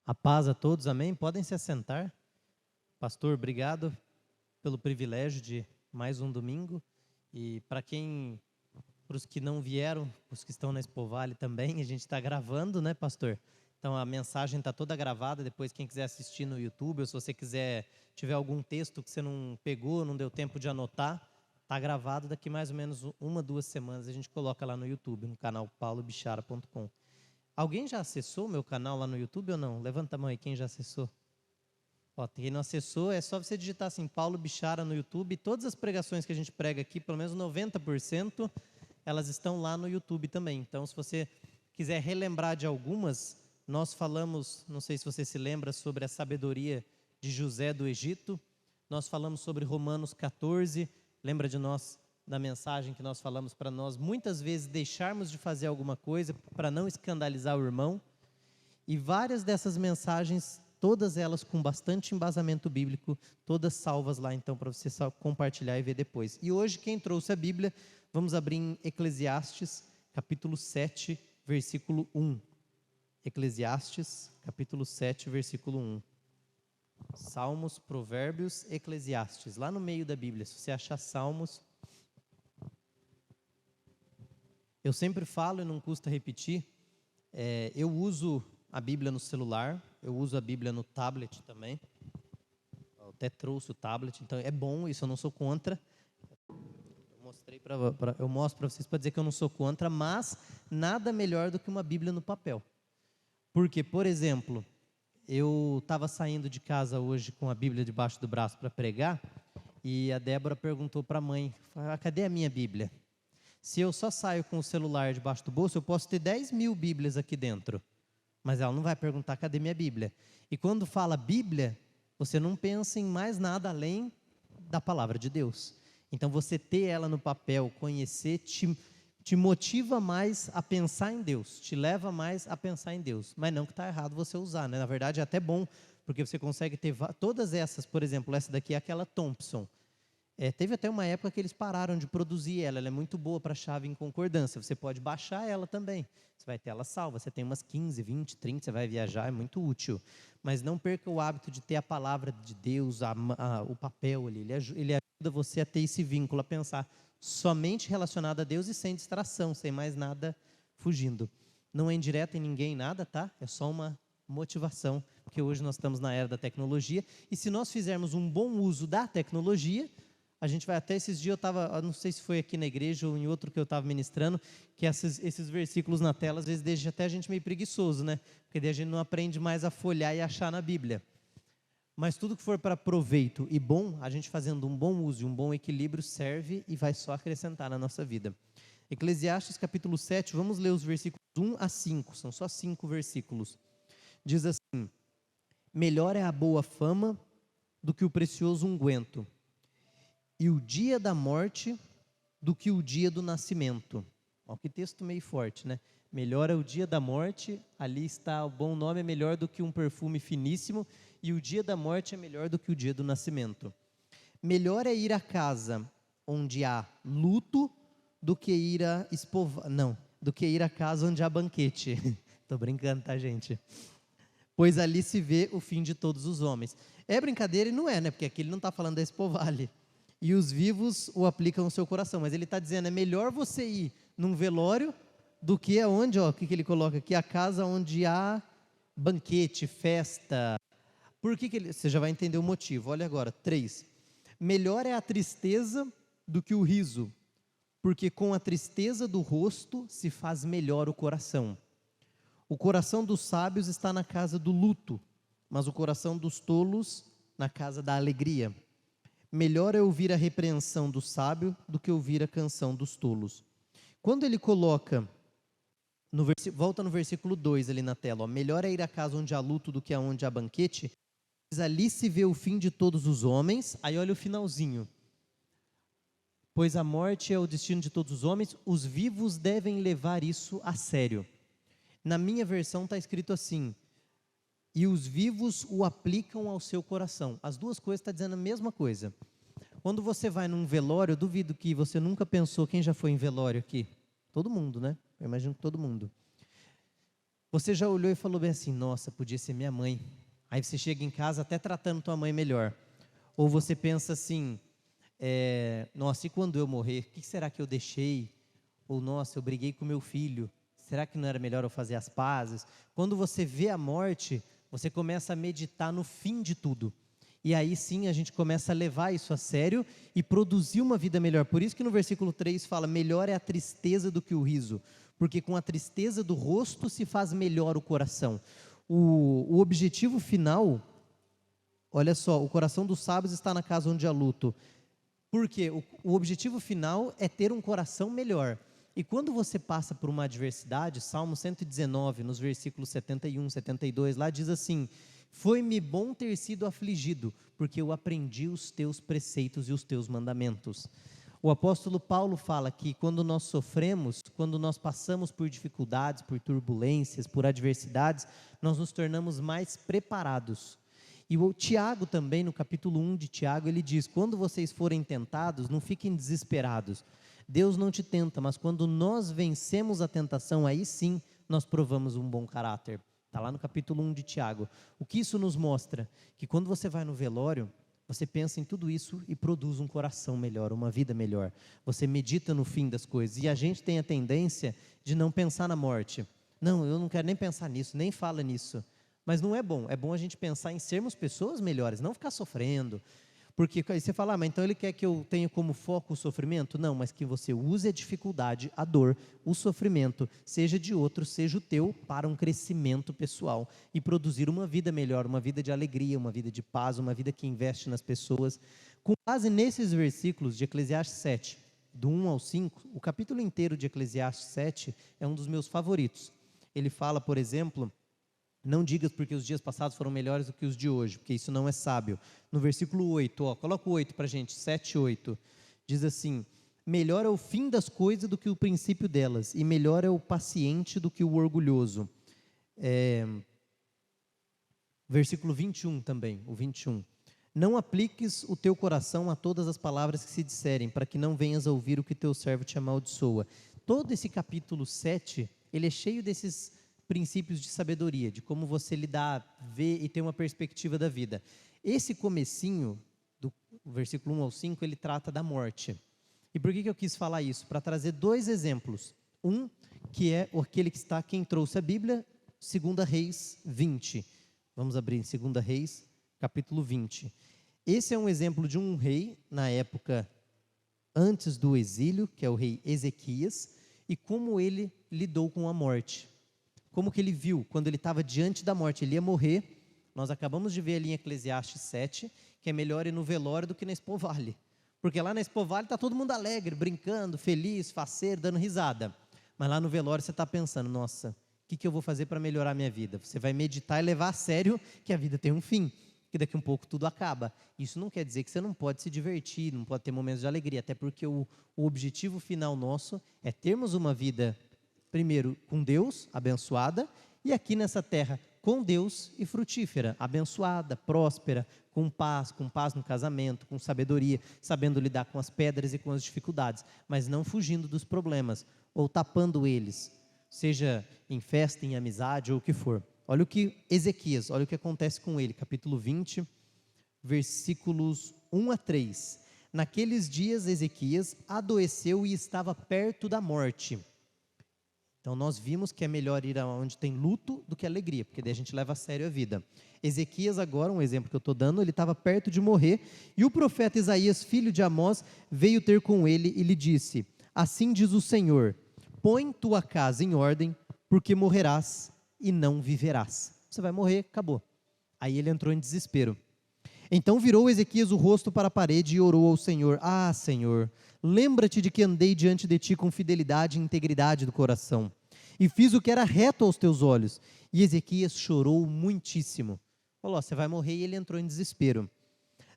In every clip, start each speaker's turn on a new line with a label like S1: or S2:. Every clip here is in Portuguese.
S1: A paz a todos, amém? Podem se assentar. Pastor, obrigado pelo privilégio de mais um domingo. E para os que não vieram, os que estão na Expo Vale também, a gente está gravando, né, pastor? Então a mensagem está toda gravada, depois quem quiser assistir no YouTube, ou se você tiver algum texto que você não pegou, não deu tempo de anotar, está gravado, daqui mais ou menos 1, 2 semanas a gente coloca lá no YouTube, no canal paulobichara.com. Alguém já acessou o meu canal lá no YouTube ou não? Levanta a mão aí, quem já acessou? Ó, quem não acessou, é só você digitar assim, Paulo Bichara no YouTube. Todas as pregações que a gente prega aqui, pelo menos 90%, elas estão lá no YouTube também. Então, se você quiser relembrar de algumas, nós falamos, não sei se você se lembra, sobre a sabedoria de José do Egito. Nós falamos sobre Romanos 14. Lembra de nós, da mensagem que nós falamos para nós, muitas vezes deixarmos de fazer alguma coisa para não escandalizar o irmão. E várias dessas mensagens, todas elas com bastante embasamento bíblico, todas salvas lá, então, para você só compartilhar e ver depois. E hoje, quem trouxe a Bíblia, vamos abrir em Eclesiastes, capítulo 7, versículo 1. Eclesiastes, capítulo 7, versículo 1. Salmos, Provérbios, Eclesiastes, lá no meio da Bíblia. Se você achar Salmos, eu sempre falo e não custa repetir, eu uso a Bíblia no celular, eu uso a Bíblia no tablet também. Eu até trouxe o tablet, então é bom, isso eu não sou contra. Eu mostro para vocês para dizer que eu não sou contra, mas nada melhor do que uma Bíblia no papel. Porque, por exemplo, eu estava saindo de casa hoje com a Bíblia debaixo do braço para pregar, e a Débora perguntou para a mãe, cadê a minha Bíblia? Se eu só saio com o celular debaixo do bolso, eu posso ter 10.000 Bíblias aqui dentro. Mas ela não vai perguntar, cadê minha Bíblia? E quando fala Bíblia, você não pensa em mais nada além da palavra de Deus. Então você ter ela no papel, conhecer, te motiva mais a pensar em Deus, te leva mais a pensar em Deus. Mas não que está errado você usar, né? Na verdade é até bom, porque você consegue ter todas essas, por exemplo, essa daqui é aquela Thompson. Teve até uma época que eles pararam de produzir ela é muito boa para chave em concordância, você pode baixar ela também, você vai ter ela salva, você tem umas 15, 20, 30, você vai viajar, é muito útil, mas não perca o hábito de ter a palavra de Deus, o papel ali, ele ajuda você a ter esse vínculo, a pensar somente relacionado a Deus e sem distração, sem mais nada fugindo. Não é indireta em ninguém nada, tá? É só uma motivação, porque hoje nós estamos na era da tecnologia, e se nós fizermos um bom uso da tecnologia, a gente vai até esses dias, eu não sei se foi aqui na igreja ou em outro que eu estava ministrando, que esses versículos na tela, às vezes deixa até a gente meio preguiçoso, né? Porque daí a gente não aprende mais a folhear e achar na Bíblia. Mas tudo que for para proveito e bom, a gente fazendo um bom uso e um bom equilíbrio serve e vai só acrescentar na nossa vida. Eclesiastes capítulo 7, vamos ler os versículos 1 a 5, são só 5 versículos. Diz assim: melhor é a boa fama do que o precioso unguento, e o dia da morte do que o dia do nascimento. Ó, que texto meio forte, né? Melhor é o dia da morte, ali está o bom nome, é melhor do que um perfume finíssimo, e o dia da morte é melhor do que o dia do nascimento. Melhor é ir à casa onde há luto do que ir do que ir à casa onde há banquete. Tô brincando, tá, gente? Pois ali se vê o fim de todos os homens. É brincadeira e não é, né? Porque aqui ele não está falando da Expo Vale. E os vivos o aplicam no seu coração. Mas ele está dizendo, é melhor você ir num velório do que aonde, ó, o que ele coloca aqui? A casa onde há banquete, festa. Por que você já vai entender o motivo. Olha agora, 3. Melhor é a tristeza do que o riso, porque com a tristeza do rosto se faz melhor o coração. O coração dos sábios está na casa do luto, mas o coração dos tolos na casa da alegria. Melhor é ouvir a repreensão do sábio do que ouvir a canção dos tolos. Quando ele coloca, volta no versículo 2 ali na tela, ó, melhor é ir à casa onde há luto do que aonde há banquete, pois ali se vê o fim de todos os homens. Aí olha o finalzinho. Pois a morte é o destino de todos os homens, os vivos devem levar isso a sério. Na minha versão está escrito assim, e os vivos o aplicam ao seu coração. As duas coisas estão dizendo a mesma coisa. Quando você vai num velório, eu duvido que você nunca pensou, quem já foi em velório aqui? Todo mundo, né? Eu imagino que todo mundo. Você já olhou e falou bem assim, nossa, podia ser minha mãe. Aí você chega em casa até tratando tua mãe melhor. Ou você pensa assim, nossa, e quando eu morrer, o que será que eu deixei? Ou, nossa, eu briguei com meu filho, será que não era melhor eu fazer as pazes? Quando você vê a morte, você começa a meditar no fim de tudo. E aí sim a gente começa a levar isso a sério e produzir uma vida melhor. Por isso que no versículo 3 fala, melhor é a tristeza do que o riso, porque com a tristeza do rosto se faz melhor o coração. O objetivo final, olha só, o coração dos sábios está na casa onde há luto. Porque o objetivo final é ter um coração melhor. E quando você passa por uma adversidade, Salmo 119, nos versículos 71, 72, lá diz assim, foi-me bom ter sido afligido, porque eu aprendi os teus preceitos e os teus mandamentos. O apóstolo Paulo fala que quando nós sofremos, quando nós passamos por dificuldades, por turbulências, por adversidades, nós nos tornamos mais preparados. E o Tiago também, no capítulo 1 de Tiago, ele diz, quando vocês forem tentados, não fiquem desesperados. Deus não te tenta, mas quando nós vencemos a tentação, aí sim nós provamos um bom caráter. Está lá no capítulo 1 de Tiago. O que isso nos mostra? Que quando você vai no velório, você pensa em tudo isso e produz um coração melhor, uma vida melhor. Você medita no fim das coisas. E a gente tem a tendência de não pensar na morte. Não, eu não quero nem pensar nisso, nem fala nisso. Mas não é bom a gente pensar em sermos pessoas melhores, não ficar sofrendo. Porque aí você fala, mas então ele quer que eu tenha como foco o sofrimento? Não, mas que você use a dificuldade, a dor, o sofrimento, seja de outro, seja o teu, para um crescimento pessoal e produzir uma vida melhor, uma vida de alegria, uma vida de paz, uma vida que investe nas pessoas. Com base nesses versículos de Eclesiastes 7, do 1 ao 5, o capítulo inteiro de Eclesiastes 7 é um dos meus favoritos. Ele fala, por exemplo, não digas porque os dias passados foram melhores do que os de hoje, porque isso não é sábio. No versículo 8, coloca o 8 para a gente, 7, 8, diz assim, melhor é o fim das coisas do que o princípio delas, e melhor é o paciente do que o orgulhoso. Versículo 21 também, o 21. Não apliques o teu coração a todas as palavras que se disserem, para que não venhas a ouvir o que teu servo te amaldiçoa. Todo esse capítulo 7, ele é cheio desses princípios de sabedoria, de como você lidar, ver e ter uma perspectiva da vida. Esse comecinho, do versículo 1 ao 5, ele trata da morte. E por que eu quis falar isso? Para trazer dois exemplos. Um, que é aquele que está, quem trouxe a Bíblia, 2 Reis 20. Vamos abrir em 2 Reis, capítulo 20. Esse é um exemplo de um rei, na época antes do exílio, que é o rei Ezequias, e como ele lidou com a morte. Como que ele viu, quando ele estava diante da morte, ele ia morrer. Nós acabamos de ver ali em Eclesiastes 7, que é melhor ir no velório do que na Expo Vale. Porque lá na Expo Vale está todo mundo alegre, brincando, feliz, faceiro, dando risada. Mas lá no velório você está pensando, nossa, o que eu vou fazer para melhorar a minha vida? Você vai meditar e levar a sério que a vida tem um fim, que daqui a um pouco tudo acaba. Isso não quer dizer que você não pode se divertir, não pode ter momentos de alegria, até porque o objetivo final nosso é termos uma vida primeiro com Deus, abençoada, e aqui nessa terra com Deus e frutífera, abençoada, próspera, com paz no casamento, com sabedoria, sabendo lidar com as pedras e com as dificuldades, mas não fugindo dos problemas, ou tapando eles, seja em festa, em amizade ou o que for. Olha o que Ezequias, olha o que acontece com ele, capítulo 20, versículos 1 a 3. Naqueles dias Ezequias adoeceu e estava perto da morte. Então nós vimos que é melhor ir aonde tem luto do que alegria, porque daí a gente leva a sério a vida. Ezequias agora, um exemplo que eu estou dando, ele estava perto de morrer, e o profeta Isaías, filho de Amós, veio ter com ele e lhe disse, assim diz o Senhor, põe tua casa em ordem, porque morrerás e não viverás. Você vai morrer, acabou. Aí ele entrou em desespero. Então virou Ezequias o rosto para a parede e orou ao Senhor, ah Senhor, lembra-te de que andei diante de ti com fidelidade e integridade do coração, e fiz o que era reto aos teus olhos. E Ezequias chorou muitíssimo. Falou, você vai morrer, e ele entrou em desespero.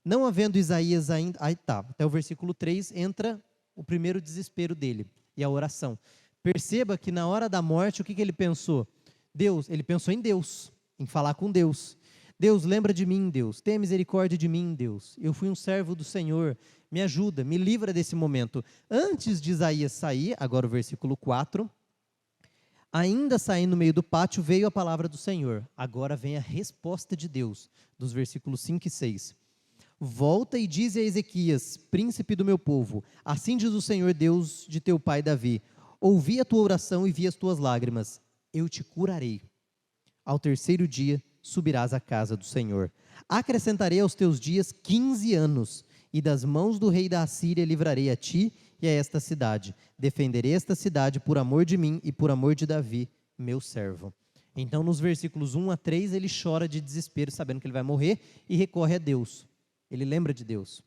S1: Não havendo Isaías ainda, até o versículo 3 entra o primeiro desespero dele, e a oração. Perceba que na hora da morte, o que ele pensou? Ele pensou em Deus, em falar com Deus. Deus, lembra de mim, Deus, tenha misericórdia de mim, Deus, eu fui um servo do Senhor, me ajuda, me livra desse momento. Antes de Isaías sair, agora o versículo 4, Ainda saindo no meio do pátio, veio a palavra do Senhor. Agora vem a resposta de Deus, dos versículos 5 e 6. Volta e dize a Ezequias, príncipe do meu povo, assim diz o Senhor Deus de teu pai Davi, ouvi a tua oração e vi as tuas lágrimas, eu te curarei. Ao terceiro dia subirás à casa do Senhor. Acrescentarei aos teus dias 15 anos, e das mãos do rei da Assíria livrarei a ti e a esta cidade. Defenderei esta cidade por amor de mim e por amor de Davi, meu servo. Então, nos versículos 1 a 3, ele chora de desespero, sabendo que ele vai morrer, e recorre a Deus. Ele lembra de Deus.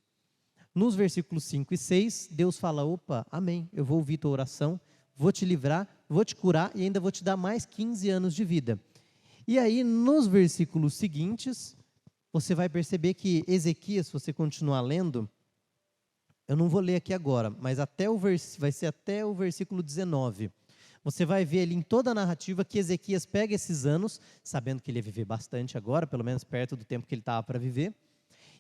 S1: Nos versículos 5 e 6, Deus fala, opa, amém, eu vou ouvir tua oração, vou te livrar, vou te curar e ainda vou te dar mais 15 anos de vida. E aí, nos versículos seguintes, você vai perceber que Ezequias, se você continuar lendo, eu não vou ler aqui agora, mas vai ser até o versículo 19. Você vai ver ali em toda a narrativa que Ezequias pega esses anos, sabendo que ele ia viver bastante agora, pelo menos perto do tempo que ele estava para viver,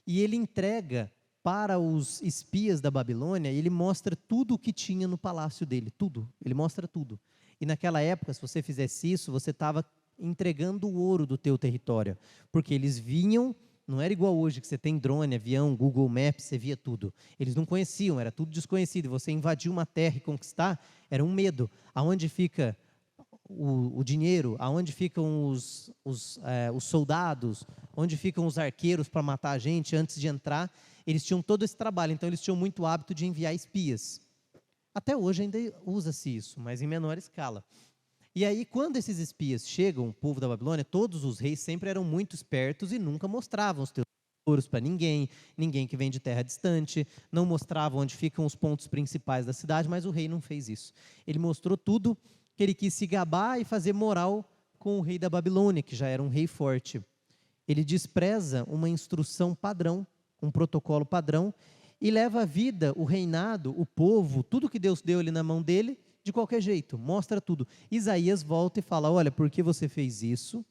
S1: e ele entrega para os espias da Babilônia, ele mostra tudo o que tinha no palácio dele, tudo, ele mostra tudo. E naquela época, se você fizesse isso, você estava entregando o ouro do teu território, porque eles vinham, não era igual hoje que você tem drone, avião, Google Maps, você via tudo. Eles não conheciam, era tudo desconhecido, você invadir uma terra e conquistar, era um medo. Aonde fica o dinheiro, aonde ficam os soldados, onde ficam os arqueiros para matar a gente antes de entrar, eles tinham todo esse trabalho, então eles tinham muito hábito de enviar espias. Até hoje ainda usa-se isso, mas em menor escala. E aí, quando esses espias chegam, o povo da Babilônia, todos os reis sempre eram muito espertos e nunca mostravam os teus tesouros para ninguém que vem de terra distante, não mostravam onde ficam os pontos principais da cidade, mas o rei não fez isso. Ele mostrou tudo, que ele quis se gabar e fazer moral com o rei da Babilônia, que já era um rei forte. Ele despreza uma instrução padrão, um protocolo padrão, e leva a vida, o reinado, o povo, tudo que Deus deu ali na mão dele, de qualquer jeito, mostra tudo. Isaías volta e fala, olha, porque você fez isso,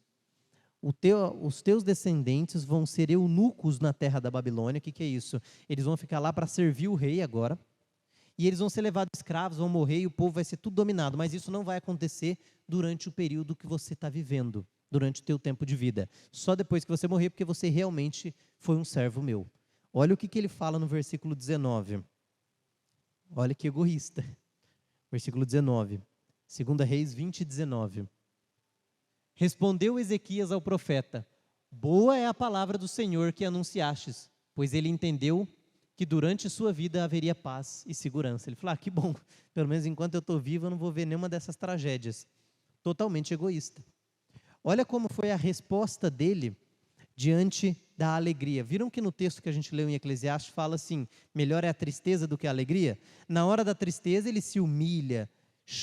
S1: os teus descendentes vão ser eunucos na terra da Babilônia. O que é isso? Eles vão ficar lá para servir o rei agora, e eles vão ser levados escravos, vão morrer, e o povo vai ser tudo dominado, mas isso não vai acontecer durante o período que você está vivendo, durante o teu tempo de vida. Só depois que você morrer, porque você realmente foi um servo meu. Olha o que ele fala no versículo 19. Olha que egoísta. Versículo 19, 2 Reis 20, 19. Respondeu Ezequias ao profeta, boa é a palavra do Senhor que anunciastes, pois ele entendeu que durante sua vida haveria paz e segurança. Ele falou, que bom, pelo menos enquanto eu estou vivo eu não vou ver nenhuma dessas tragédias. Totalmente egoísta. Olha como foi a resposta dele diante da alegria. Viram que no texto que a gente leu em Eclesiastes fala assim, melhor é a tristeza do que a alegria? Na hora da tristeza ele se humilha,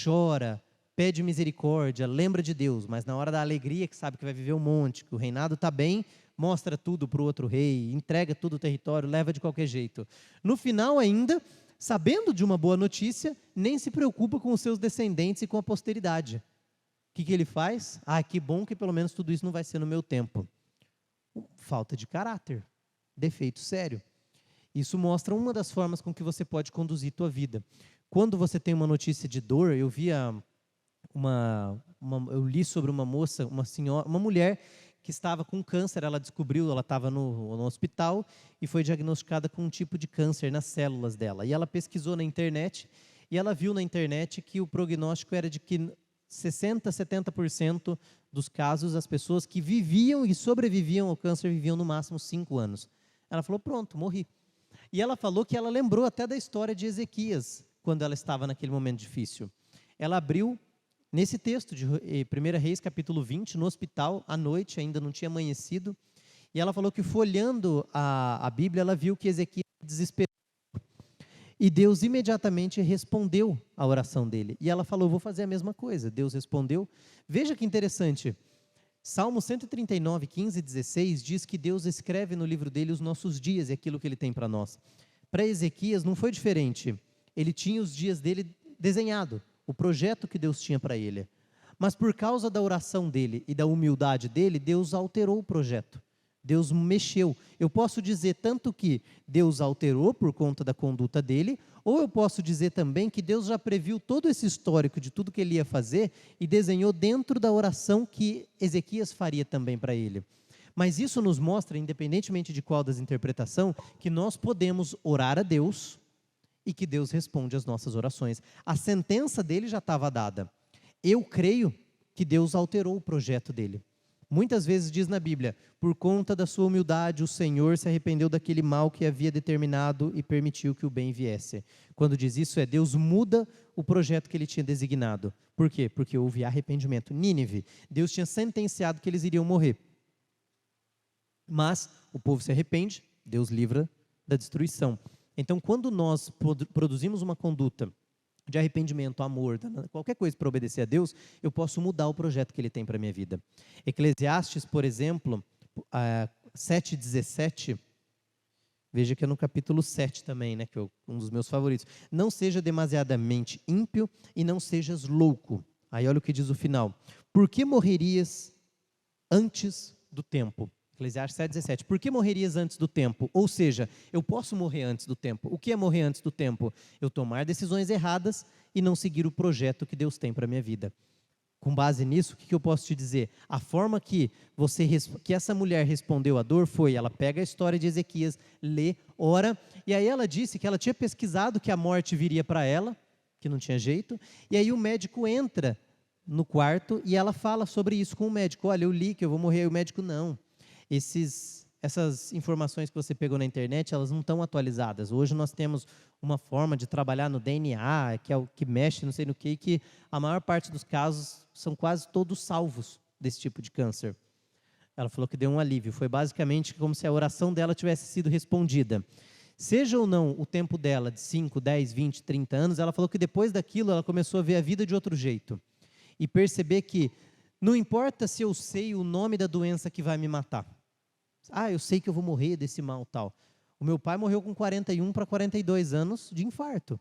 S1: chora, pede misericórdia, lembra de Deus, mas na hora da alegria, que sabe que vai viver um monte, que o reinado está bem, mostra tudo para o outro rei, entrega todo o território, leva de qualquer jeito. No final ainda, sabendo de uma boa notícia, nem se preocupa com os seus descendentes e com a posteridade. O que ele faz? Que bom que pelo menos tudo isso não vai ser no meu tempo. Falta de caráter, defeito sério. Isso mostra uma das formas com que você pode conduzir tua vida. Quando você tem uma notícia de dor, eu li sobre uma moça, uma senhora, uma mulher que estava com câncer. Ela descobriu, ela estava no hospital e foi diagnosticada com um tipo de câncer nas células dela. E ela pesquisou na internet e ela viu na internet que o prognóstico era de que 60%, 70% dos casos, as pessoas que viviam e sobreviviam ao câncer viviam no máximo 5 anos. Ela falou, pronto, morri. E ela falou que ela lembrou até da história de Ezequias, quando ela estava naquele momento difícil. Ela abriu, nesse texto de 1 Reis, capítulo 20, no hospital, à noite, ainda não tinha amanhecido, e ela falou que folhando a Bíblia, ela viu que Ezequias desesperou. E Deus imediatamente respondeu a oração dele. E ela falou, vou fazer a mesma coisa. Deus respondeu. Veja que interessante. Salmo 139, 15 e 16 diz que Deus escreve no livro dele os nossos dias e aquilo que ele tem para nós. Para Ezequias não foi diferente. Ele tinha os dias dele desenhado, o projeto que Deus tinha para ele. Mas por causa da oração dele e da humildade dele, Deus alterou o projeto. Deus mexeu. Eu posso dizer tanto que Deus alterou por conta da conduta dele, ou eu posso dizer também que Deus já previu todo esse histórico de tudo que ele ia fazer e desenhou dentro da oração que Ezequias faria também para ele. Mas isso nos mostra, independentemente de qual das interpretações, que nós podemos orar a Deus e que Deus responde às nossas orações. A sentença dele já estava dada. Eu creio que Deus alterou o projeto dele. Muitas vezes diz na Bíblia, por conta da sua humildade, o Senhor se arrependeu daquele mal que havia determinado e permitiu que o bem viesse. Quando diz isso, Deus muda o projeto que ele tinha designado. Por quê? Porque houve arrependimento. Nínive, Deus tinha sentenciado que eles iriam morrer. Mas o povo se arrepende, Deus livra da destruição. Então, quando nós produzimos uma conduta de arrependimento, amor, qualquer coisa para obedecer a Deus, eu posso mudar o projeto que ele tem para a minha vida. Eclesiastes, por exemplo, 7:17, veja que é no capítulo 7 também, né, que é um dos meus favoritos. Não seja demasiadamente ímpio e não sejas louco. Aí olha o que diz o final. Por que morrerias antes do tempo? Eclesiastes 7:17. Por que morrerias antes do tempo? Ou seja, eu posso morrer antes do tempo. O que é morrer antes do tempo? Eu tomar decisões erradas e não seguir o projeto que Deus tem para a minha vida. Com base nisso, o que eu posso te dizer? A forma que essa mulher respondeu à dor foi, ela pega a história de Ezequias, lê, ora, e aí ela disse que ela tinha pesquisado que a morte viria para ela, que não tinha jeito, e aí o médico entra no quarto e ela fala sobre isso com o médico. Olha, eu li que eu vou morrer, e o médico não. Essas informações que você pegou na internet, elas não estão atualizadas. Hoje nós temos uma forma de trabalhar no DNA, que é o que mexe não sei no que, e que a maior parte dos casos são quase todos salvos desse tipo de câncer. Ela falou que deu um alívio. Foi basicamente como se a oração dela tivesse sido respondida. Seja ou não o tempo dela de 5, 10, 20, 30 anos, ela falou que depois daquilo ela começou a ver a vida de outro jeito. E perceber que não importa se eu sei o nome da doença que vai me matar. Eu sei que eu vou morrer desse mal tal. O meu pai morreu com 41 para 42 anos de infarto.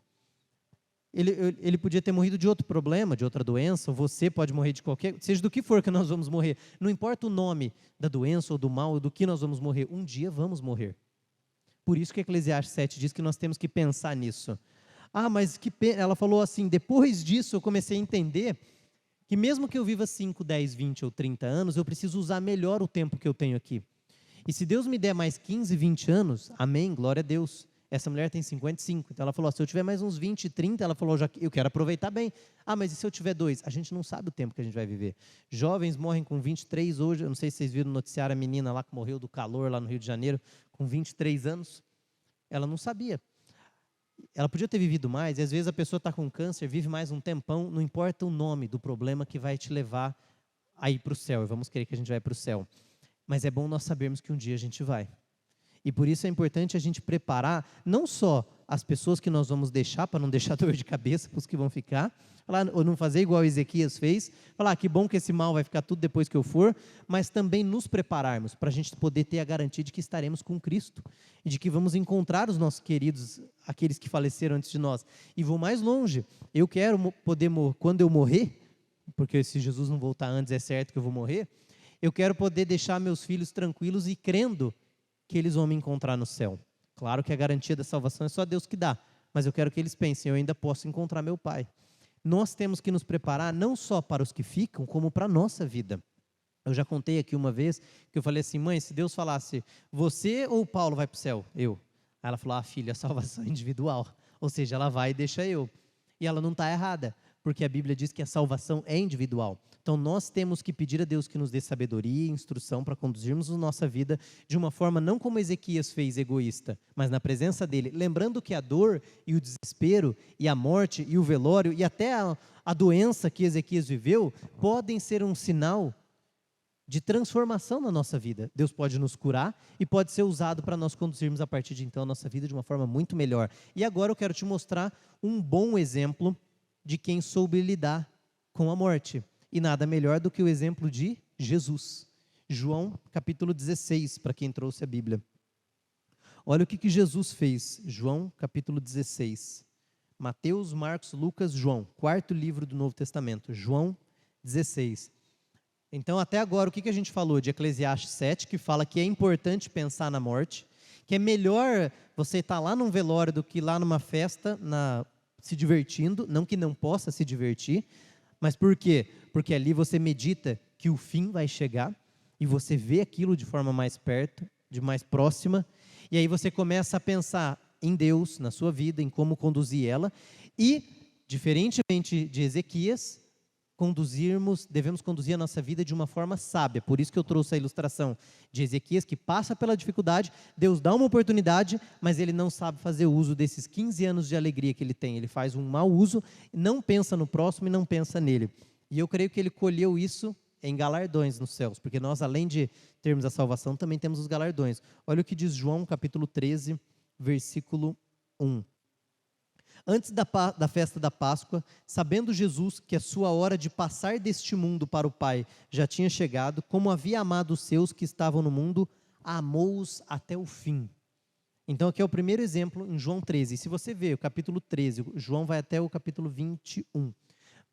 S1: Ele podia ter morrido de outro problema, de outra doença, ou você pode morrer de qualquer, seja do que for que nós vamos morrer. Não importa o nome da doença ou do mal, ou do que nós vamos morrer, um dia vamos morrer. Por isso que Eclesiastes 7 diz que nós temos que pensar nisso. Mas que pena. Ela falou assim, depois disso eu comecei a entender que mesmo que eu viva 5, 10, 20 ou 30 anos, eu preciso usar melhor o tempo que eu tenho aqui. E se Deus me der mais 15, 20 anos, amém, glória a Deus. Essa mulher tem 55, então ela falou, se eu tiver mais uns 20, 30, ela falou, eu quero aproveitar bem. Mas e se eu tiver 2? A gente não sabe o tempo que a gente vai viver. Jovens morrem com 23 hoje, eu não sei se vocês viram no noticiário a menina lá que morreu do calor lá no Rio de Janeiro, com 23 anos. Ela não sabia. Ela podia ter vivido mais, e às vezes a pessoa está com câncer, vive mais um tempão, não importa o nome do problema que vai te levar a ir para o céu, e vamos querer que a gente vai para o céu. Mas é bom nós sabermos que um dia a gente vai. E por isso é importante a gente preparar, não só as pessoas que nós vamos deixar, para não deixar dor de cabeça para os que vão ficar, ou não fazer igual Ezequias fez, falar que bom que esse mal vai ficar tudo depois que eu for, mas também nos prepararmos para a gente poder ter a garantia de que estaremos com Cristo e de que vamos encontrar os nossos queridos, aqueles que faleceram antes de nós. E vou mais longe, eu quero poder, quando eu morrer, porque se Jesus não voltar antes é certo que eu vou morrer, eu quero poder deixar meus filhos tranquilos e crendo que eles vão me encontrar no céu. Claro que a garantia da salvação é só Deus que dá, mas eu quero que eles pensem, eu ainda posso encontrar meu Pai. Nós temos que nos preparar não só para os que ficam, como para a nossa vida. Eu já contei aqui uma vez, que eu falei assim, mãe, se Deus falasse, você ou Paulo vai para o céu? Eu. Aí ela falou, filha, a salvação é individual. Ou seja, ela vai e deixa eu. E ela não está errada, porque a Bíblia diz que a salvação é individual. Então, nós temos que pedir a Deus que nos dê sabedoria e instrução para conduzirmos a nossa vida de uma forma não como Ezequias fez, egoísta, mas na presença dele, lembrando que a dor e o desespero e a morte e o velório e até a doença que Ezequias viveu podem ser um sinal de transformação na nossa vida. Deus pode nos curar e pode ser usado para nós conduzirmos a partir de então a nossa vida de uma forma muito melhor. E agora eu quero te mostrar um bom exemplo de quem soube lidar com a morte. E nada melhor do que o exemplo de Jesus. João capítulo 16, para quem trouxe a Bíblia. Olha o que Jesus fez. João capítulo 16. Mateus, Marcos, Lucas, João. 4º livro do Novo Testamento. João 16. Então, até agora, o que a gente falou de Eclesiastes 7, que fala que é importante pensar na morte, que é melhor você estar lá num velório do que lá numa festa, se divertindo, não que não possa se divertir, mas por quê? Porque ali você medita que o fim vai chegar, e você vê aquilo de forma mais perto, de mais próxima, e aí você começa a pensar em Deus, na sua vida, em como conduzir ela, e, diferentemente de Ezequias, devemos conduzir a nossa vida de uma forma sábia. Por isso que eu trouxe a ilustração de Ezequias, que passa pela dificuldade, Deus dá uma oportunidade, mas ele não sabe fazer uso desses 15 anos de alegria que ele tem. Ele faz um mau uso, não pensa no próximo e não pensa nele. E eu creio que ele colheu isso em galardões nos céus, porque nós, além de termos a salvação, também temos os galardões. Olha o que diz João, capítulo 13, versículo 1. Antes da festa da Páscoa, sabendo Jesus que a sua hora de passar deste mundo para o Pai já tinha chegado, como havia amado os seus que estavam no mundo, amou-os até o fim. Então aqui é o primeiro exemplo em João 13. Se você ver o capítulo 13, João vai até o capítulo 21.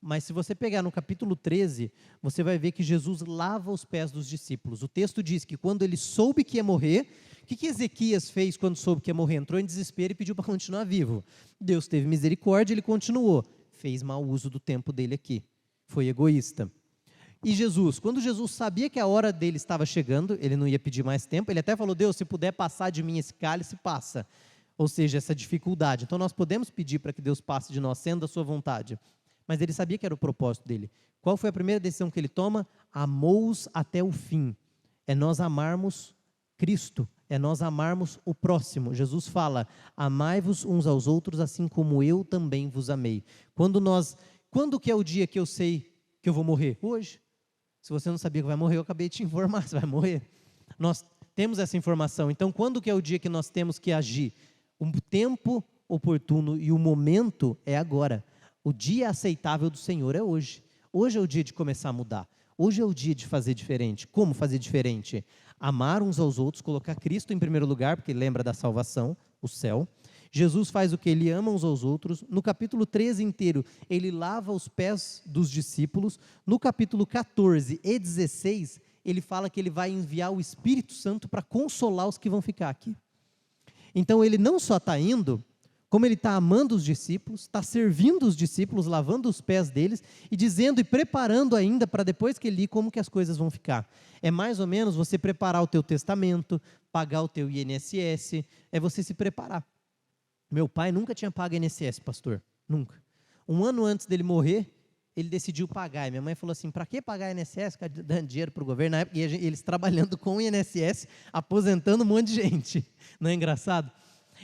S1: Mas se você pegar no capítulo 13, você vai ver que Jesus lava os pés dos discípulos. O texto diz que quando ele soube que ia morrer, o que Ezequias fez quando soube que ia morrer? Entrou em desespero e pediu para continuar vivo. Deus teve misericórdia, ele continuou. Fez mau uso do tempo dele aqui. Foi egoísta. E Jesus, quando Jesus sabia que a hora dele estava chegando, ele não ia pedir mais tempo, ele até falou, Deus, se puder passar de mim esse cálice, passa. Ou seja, essa dificuldade. Então nós podemos pedir para que Deus passe de nós, sendo a sua vontade. Mas ele sabia que era o propósito dele. Qual foi a primeira decisão que ele toma? Amou-os até o fim. É nós amarmos Cristo, é nós amarmos o próximo. Jesus fala, amai-vos uns aos outros, assim como eu também vos amei. Quando que é o dia que eu sei que eu vou morrer? Hoje. Se você não sabia que vai morrer, eu acabei de te informar, você vai morrer. Nós temos essa informação. Então, quando que é o dia que nós temos que agir? O tempo oportuno e o momento é agora. O dia aceitável do Senhor é hoje. Hoje é o dia de começar a mudar. Hoje é o dia de fazer diferente. Como fazer diferente? Amar uns aos outros, colocar Cristo em primeiro lugar, porque lembra da salvação, o céu. Jesus faz o que? Ele ama uns aos outros. No capítulo 13 inteiro, ele lava os pés dos discípulos. No capítulo 14 e 16, ele fala que ele vai enviar o Espírito Santo para consolar os que vão ficar aqui. Então, ele não só está indo, como ele está amando os discípulos, está servindo os discípulos, lavando os pés deles e dizendo e preparando ainda para depois que ele ir como que as coisas vão ficar. É mais ou menos você preparar o teu testamento, pagar o teu INSS, é você se preparar. Meu pai nunca tinha pago INSS, pastor, nunca. Um ano antes dele morrer, ele decidiu pagar. E minha mãe falou assim, para que pagar INSS, ficar dando dinheiro para o governo? Na época, eles trabalhando com o INSS, aposentando um monte de gente. Não é engraçado?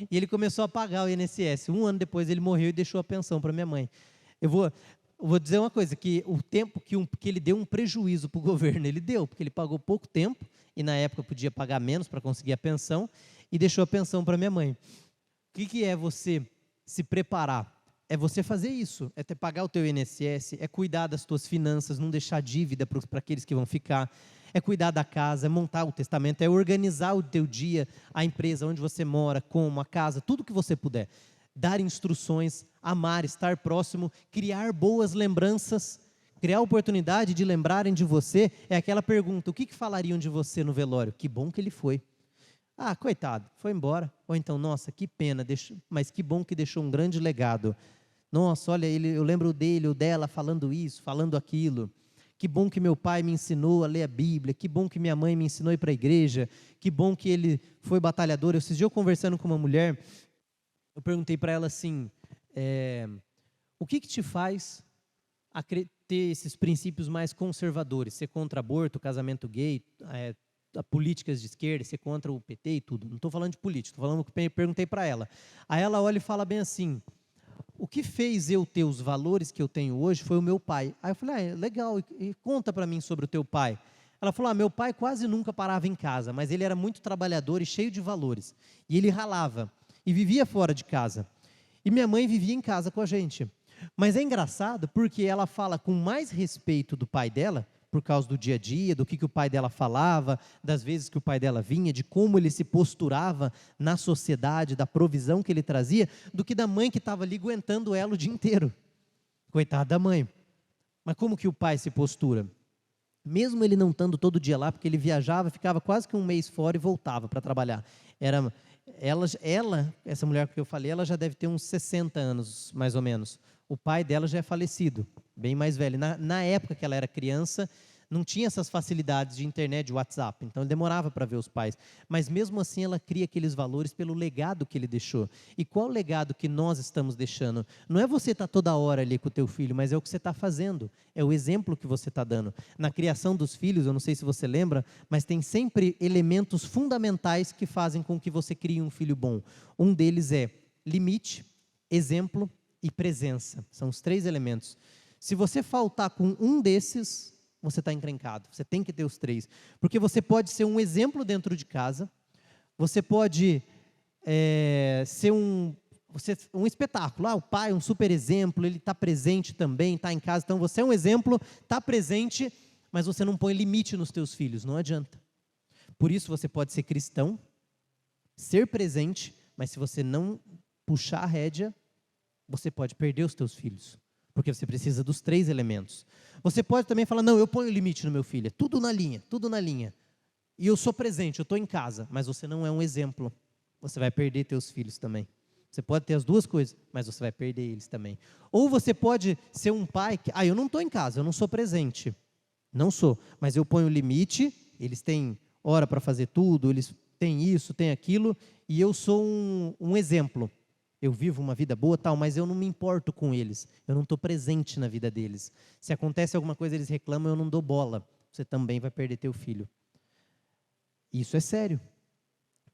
S1: E ele começou a pagar o INSS. Um ano depois ele morreu e deixou a pensão para minha mãe. Eu vou dizer uma coisa, que o tempo que ele deu um prejuízo para o governo, ele deu, porque ele pagou pouco tempo, e na época podia pagar menos para conseguir a pensão, e deixou a pensão para minha mãe. O que é você se preparar? É você fazer isso, é pagar o teu INSS, é cuidar das tuas finanças, não deixar dívida para aqueles que vão ficar, é cuidar da casa, é montar o testamento, é organizar o teu dia, a empresa onde você mora, como, a casa, tudo que você puder. Dar instruções, amar, estar próximo, criar boas lembranças, criar a oportunidade de lembrarem de você. É aquela pergunta, o que falariam de você no velório? Que bom que ele foi. Ah, coitado, foi embora. Ou então, nossa, que pena, mas que bom que deixou um grande legado. Nossa, olha, eu lembro dele ou dela falando isso, falando aquilo. Que bom que meu pai me ensinou a ler a Bíblia, que bom que minha mãe me ensinou a ir para a igreja, que bom que ele foi batalhador. Esses dias eu conversando com uma mulher, eu perguntei para ela assim, o que te faz ter esses princípios mais conservadores? Ser contra aborto, casamento gay, políticas de esquerda, ser contra o PT e tudo. Não estou falando de política, estou falando que eu perguntei para ela. Aí ela olha e fala bem assim, o que fez eu ter os valores que eu tenho hoje foi o meu pai. Aí eu falei, legal, e conta para mim sobre o teu pai. Ela falou, meu pai quase nunca parava em casa, mas ele era muito trabalhador e cheio de valores. E ele ralava, e vivia fora de casa. E minha mãe vivia em casa com a gente. Mas é engraçado, porque ela fala com mais respeito do pai dela, por causa do dia a dia, do que o pai dela falava, das vezes que o pai dela vinha, de como ele se posturava na sociedade, da provisão que ele trazia, do que da mãe que estava ali aguentando ela o dia inteiro. Coitada da mãe. Mas como que o pai se postura? mesmo ele não estando todo dia lá, porque ele viajava, ficava quase que um mês fora e voltava para trabalhar. Essa mulher que eu falei, ela já deve ter uns 60 anos, mais ou menos. O pai dela já é falecido, bem mais velho. Na época que ela era criança, não tinha essas facilidades de internet, de WhatsApp, então ele demorava para ver os pais. Mas mesmo assim ela cria aqueles valores pelo legado que ele deixou. E qual o legado que nós estamos deixando? Não é você estar toda hora ali com o teu filho, mas é o que você está fazendo, é o exemplo que você está dando. Na criação dos filhos, eu não sei se você lembra, mas tem sempre elementos fundamentais que fazem com que você crie um filho bom. Um deles é limite, exemplo e presença. São os 3 elementos. Se você faltar com um desses, você está encrencado. Você tem que ter os 3. Porque você pode ser um exemplo dentro de casa, você pode ser um espetáculo. O pai é um super exemplo, ele está presente também, está em casa. Então você é um exemplo, está presente, mas você não põe limite nos teus filhos, não adianta. Por isso você pode ser cristão, ser presente, mas se você não puxar a rédea, você pode perder os teus filhos. Porque você precisa dos 3 elementos. Você pode também falar, não, eu ponho limite no meu filho, é tudo na linha, tudo na linha. E eu sou presente, eu estou em casa, mas você não é um exemplo. Você vai perder teus filhos também. Você pode ter as 2 coisas, mas você vai perder eles também. Ou você pode ser um pai que, eu não estou em casa, eu não sou presente. Não sou, mas eu ponho limite, eles têm hora para fazer tudo, eles têm isso, têm aquilo, e eu sou um exemplo. Eu vivo uma vida boa, mas eu não me importo com eles. Eu não estou presente na vida deles. Se acontece alguma coisa, eles reclamam, eu não dou bola. Você também vai perder teu filho. Isso é sério.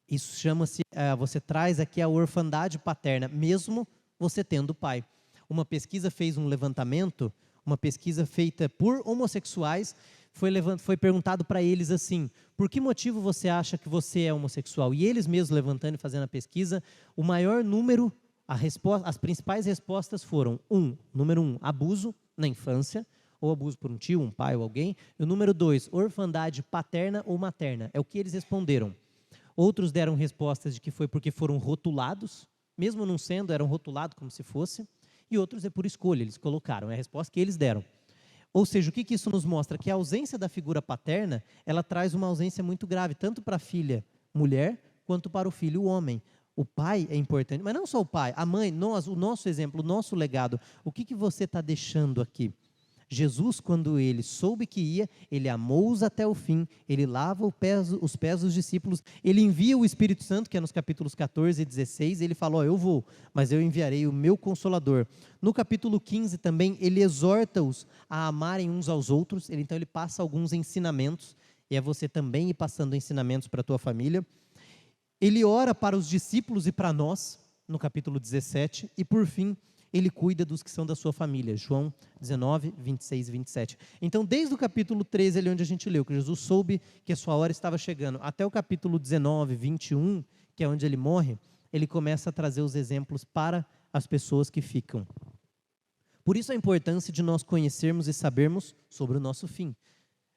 S1: Isso chama-se, você traz aqui a orfandade paterna, mesmo você tendo pai. Uma pesquisa fez um levantamento, uma pesquisa feita por homossexuais, foi perguntado para eles assim, por que motivo você acha que você é homossexual? E eles mesmos levantando e fazendo a pesquisa, o maior número, as principais respostas foram, número 1, abuso na infância, ou abuso por um tio, um pai ou alguém. E o número 2, orfandade paterna ou materna. É o que eles responderam. Outros deram respostas de que foi porque foram rotulados, mesmo não sendo, eram rotulados como se fosse. E outros é por escolha, eles colocaram, é a resposta que eles deram. Ou seja, o que isso nos mostra? Que a ausência da figura paterna, ela traz uma ausência muito grave, tanto para a filha mulher, quanto para o filho homem. O pai é importante, mas não só o pai, a mãe, nós, o nosso exemplo, o nosso legado. O que você está deixando aqui? Jesus, quando ele soube que ia, ele amou-os até o fim, ele lava os pés dos discípulos, ele envia o Espírito Santo, que é nos capítulos 14 e 16, ele falou, eu vou, mas eu enviarei o meu Consolador. No capítulo 15 também, ele exorta-os a amarem uns aos outros, então ele passa alguns ensinamentos, e é você também ir passando ensinamentos para a tua família. Ele ora para os discípulos e para nós, no capítulo 17, e por fim, ele cuida dos que são da sua família. João 19, 26 e 27. Então, desde o capítulo 13, ali onde a gente leu, que Jesus soube que a sua hora estava chegando, até o capítulo 19, 21, que é onde ele morre, ele começa a trazer os exemplos para as pessoas que ficam. Por isso a importância de nós conhecermos e sabermos sobre o nosso fim.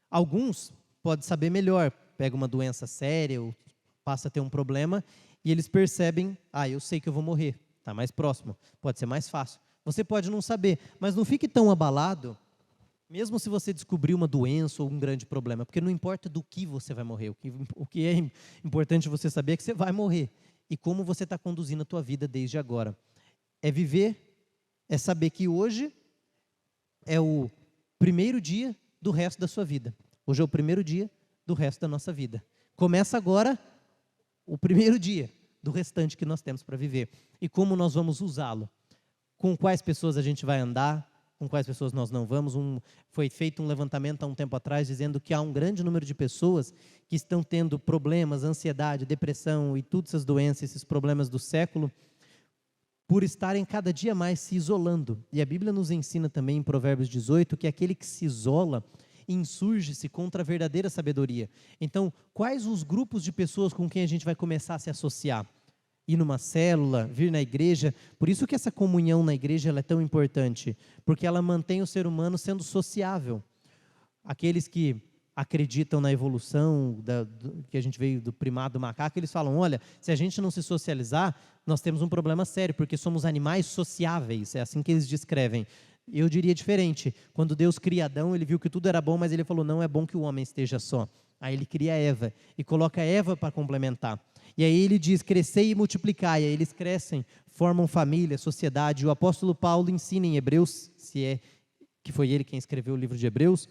S1: Alguns podem saber melhor, pega uma doença séria ou passa a ter um problema e eles percebem, eu sei que eu vou morrer. Está mais próximo, pode ser mais fácil. Você pode não saber, mas não fique tão abalado, mesmo se você descobrir uma doença ou um grande problema, porque não importa do que você vai morrer, o que é importante você saber é que você vai morrer, e como você está conduzindo a tua vida desde agora. É viver, é saber que hoje é o primeiro dia do resto da sua vida. Hoje é o primeiro dia do resto da nossa vida. Começa agora o primeiro dia do restante que nós temos para viver. E como nós vamos usá-lo? Com quais pessoas a gente vai andar? Com quais pessoas nós não vamos? Foi feito um levantamento há um tempo atrás dizendo que há um grande número de pessoas que estão tendo problemas, ansiedade, depressão e todas essas doenças, esses problemas do século, por estarem cada dia mais se isolando. E a Bíblia nos ensina também em Provérbios 18 que aquele que se isola insurge-se contra a verdadeira sabedoria. Então, quais os grupos de pessoas com quem a gente vai começar a se associar? Ir numa célula, vir na igreja. Por isso que essa comunhão na igreja ela é tão importante, porque ela mantém o ser humano sendo sociável. Aqueles que acreditam na evolução, que a gente veio do primado do macaco, eles falam, olha, se a gente não se socializar, nós temos um problema sério, porque somos animais sociáveis, é assim que eles descrevem. Eu diria diferente. Quando Deus cria Adão, ele viu que tudo era bom, mas ele falou, não é bom que o homem esteja só. Aí ele cria Eva e coloca Eva para complementar. E aí ele diz, crescei e multiplicai. Aí eles crescem, formam família, sociedade. O apóstolo Paulo ensina em Hebreus, se é que foi ele quem escreveu o livro de Hebreus,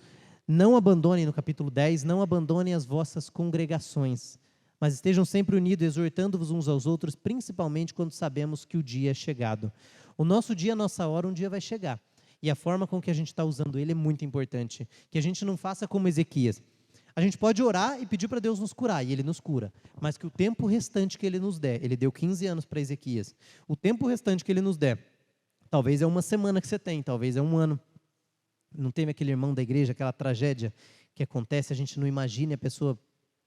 S1: não abandonem, no capítulo 10, não abandonem as vossas congregações, mas estejam sempre unidos, exortando-vos uns aos outros, principalmente quando sabemos que o dia é chegado. O nosso dia, a nossa hora, um dia vai chegar. E a forma com que a gente está usando ele é muito importante. Que a gente não faça como Ezequias. A gente pode orar e pedir para Deus nos curar, e Ele nos cura. Mas que o tempo restante que Ele nos der, Ele deu 15 anos para Ezequias. O tempo restante que Ele nos der, talvez é uma semana que você tem, talvez é um ano. Não teve aquele irmão da igreja, aquela tragédia que acontece, a gente não imagina e a pessoa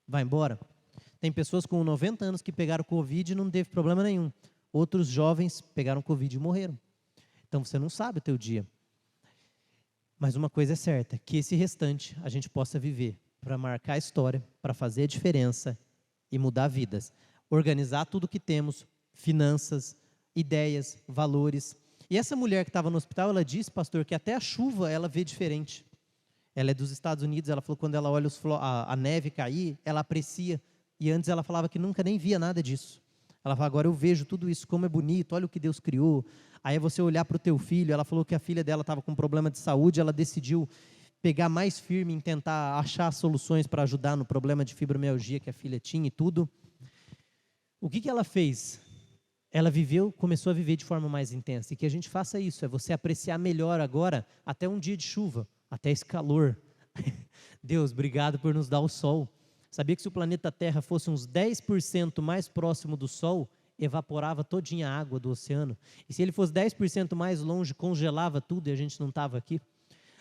S1: vai embora. Tem pessoas com 90 anos que pegaram Covid e não teve problema nenhum. Outros jovens pegaram Covid e morreram. Então você não sabe o teu dia. Mas uma coisa é certa, que esse restante a gente possa viver para marcar a história, para fazer a diferença e mudar vidas. Organizar tudo que temos, finanças, ideias, valores. E essa mulher que estava no hospital, ela disse, pastor, que até a chuva ela vê diferente. Ela é dos Estados Unidos, ela falou que quando ela olha a neve cair, ela aprecia. E antes ela falava que nunca nem via nada disso. Ela fala, agora eu vejo tudo isso, como é bonito, olha o que Deus criou. Aí é você olhar para o teu filho, ela falou que a filha dela estava com problema de saúde, ela decidiu pegar mais firme em tentar achar soluções para ajudar no problema de fibromialgia que a filha tinha e tudo. O que ela fez? Ela começou a viver de forma mais intensa. E que a gente faça isso, é você apreciar melhor agora, até um dia de chuva, até esse calor. Deus, obrigado por nos dar o sol. Sabia que se o planeta Terra fosse uns 10% mais próximo do Sol, evaporava todinha a água do oceano? E se ele fosse 10% mais longe, congelava tudo e a gente não estava aqui?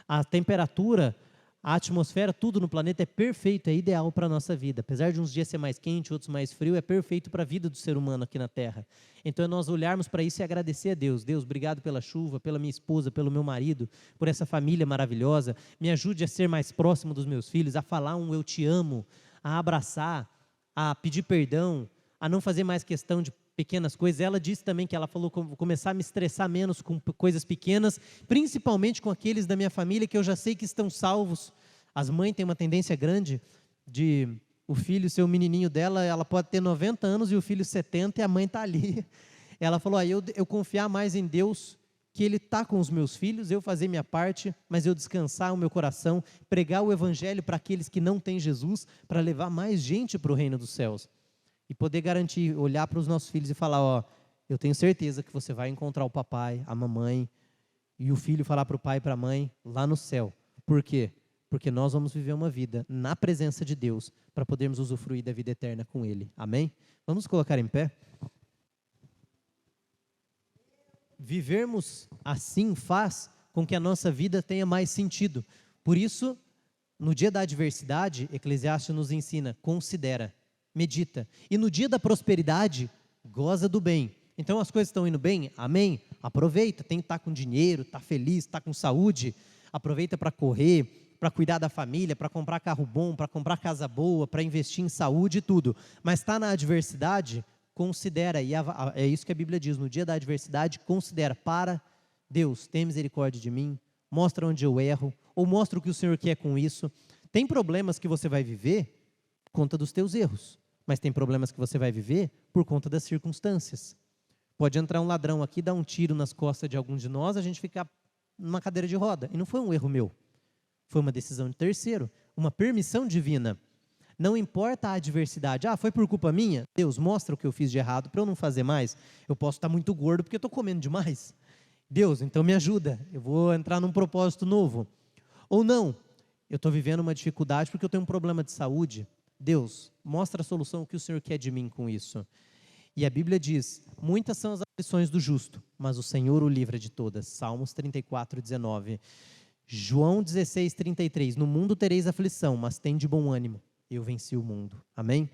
S1: A temperatura, a atmosfera, tudo no planeta é perfeito, é ideal para a nossa vida. Apesar de uns dias ser mais quente, outros mais frio, é perfeito para a vida do ser humano aqui na Terra. Então é nós olharmos para isso e agradecer a Deus. Deus, obrigado pela chuva, pela minha esposa, pelo meu marido, por essa família maravilhosa. Me ajude a ser mais próximo dos meus filhos, a falar um eu te amo, a abraçar, a pedir perdão, a não fazer mais questão de pequenas coisas. Ela disse também que ela falou começar a me estressar menos com coisas pequenas, principalmente com aqueles da minha família que eu já sei que estão salvos. As mães têm uma tendência grande de o filho ser o menininho dela, ela pode ter 90 anos e o filho 70 e a mãe está ali. Ela falou, eu confiar mais em Deus, que Ele está com os meus filhos, eu fazer minha parte, mas eu descansar o meu coração, pregar o evangelho para aqueles que não têm Jesus, para levar mais gente para o reino dos céus. E poder garantir, olhar para os nossos filhos e falar, eu tenho certeza que você vai encontrar o papai, a mamãe, e o filho falar para o pai e para a mãe lá no céu. Por quê? Porque nós vamos viver uma vida na presença de Deus, para podermos usufruir da vida eterna com Ele. Amém? Vamos colocar em pé? Vivermos assim faz com que a nossa vida tenha mais sentido. Por isso, no dia da adversidade, Eclesiastes nos ensina, considera, medita. E no dia da prosperidade, goza do bem. Então as coisas estão indo bem? Amém? Aproveita, tem que estar com dinheiro, estar feliz, estar com saúde. Aproveita para correr, para cuidar da família, para comprar carro bom, para comprar casa boa, para investir em saúde e tudo. Mas está na adversidade, considera, e é isso que a Bíblia diz, no dia da adversidade, considera, para Deus, tem misericórdia de mim, mostra onde eu erro, ou mostra o que o Senhor quer com isso. Tem problemas que você vai viver por conta dos teus erros, mas tem problemas que você vai viver por conta das circunstâncias. Pode entrar um ladrão aqui, dar um tiro nas costas de algum de nós, a gente ficar numa cadeira de roda, e não foi um erro meu, foi uma decisão de terceiro, uma permissão divina. Não importa a adversidade. Foi por culpa minha? Deus, mostra o que eu fiz de errado para eu não fazer mais. Eu posso estar muito gordo porque eu estou comendo demais. Deus, então me ajuda. Eu vou entrar num propósito novo. Ou não, eu estou vivendo uma dificuldade porque eu tenho um problema de saúde. Deus, mostra a solução que o Senhor quer de mim com isso. E a Bíblia diz, muitas são as aflições do justo, mas o Senhor o livra de todas. Salmos 34, 19. João 16, 33. No mundo tereis aflição, mas tem de bom ânimo. Eu venci o mundo. Amém?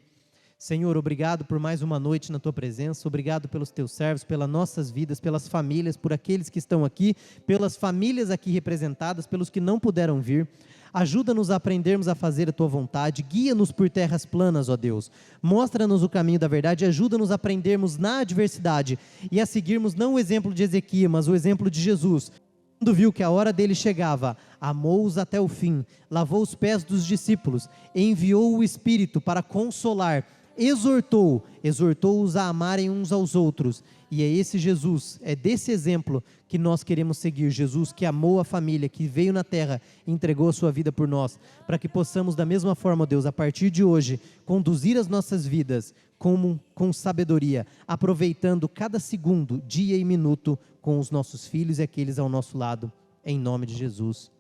S1: Senhor, obrigado por mais uma noite na Tua presença, obrigado pelos Teus servos, pelas nossas vidas, pelas famílias, por aqueles que estão aqui, pelas famílias aqui representadas, pelos que não puderam vir. Ajuda-nos a aprendermos a fazer a Tua vontade, guia-nos por terras planas, ó Deus. Mostra-nos o caminho da verdade, ajuda-nos a aprendermos na adversidade e a seguirmos não o exemplo de Ezequias, mas o exemplo de Jesus. Quando viu que a hora dele chegava, amou-os até o fim, lavou os pés dos discípulos, enviou o Espírito para consolar, exortou-os a amarem uns aos outros. E é esse Jesus, é desse exemplo que nós queremos seguir. Jesus que amou a família, que veio na terra e entregou a sua vida por nós, para que possamos da mesma forma, Deus, a partir de hoje, conduzir as nossas vidas com sabedoria, aproveitando cada segundo, dia e minuto com os nossos filhos e aqueles ao nosso lado, em nome de Jesus.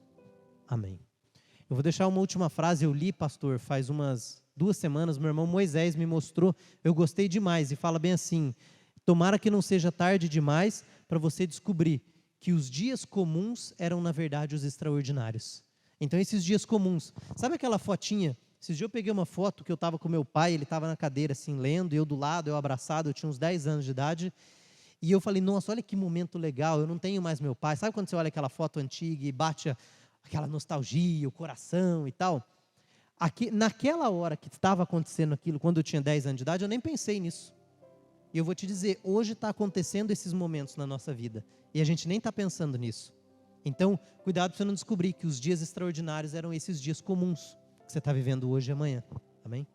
S1: Amém. Eu vou deixar uma última frase, eu li, pastor, faz umas 2 semanas, meu irmão Moisés me mostrou, eu gostei demais, e fala bem assim: tomara que não seja tarde demais para você descobrir que os dias comuns eram, na verdade, os extraordinários. Então, esses dias comuns, sabe aquela fotinha? Esses dias eu peguei uma foto que eu estava com meu pai, ele estava na cadeira assim, lendo, e eu do lado, eu abraçado, eu tinha uns 10 anos de idade, e eu falei, nossa, olha que momento legal, eu não tenho mais meu pai. Sabe quando você olha aquela foto antiga e bate aquela nostalgia, o coração e tal? Naquela hora que estava acontecendo aquilo, quando eu tinha 10 anos de idade, eu nem pensei nisso. E eu vou te dizer, hoje está acontecendo esses momentos na nossa vida, e a gente nem está pensando nisso. Então, cuidado para você não descobrir que os dias extraordinários eram esses dias comuns que você está vivendo hoje e amanhã. Amém?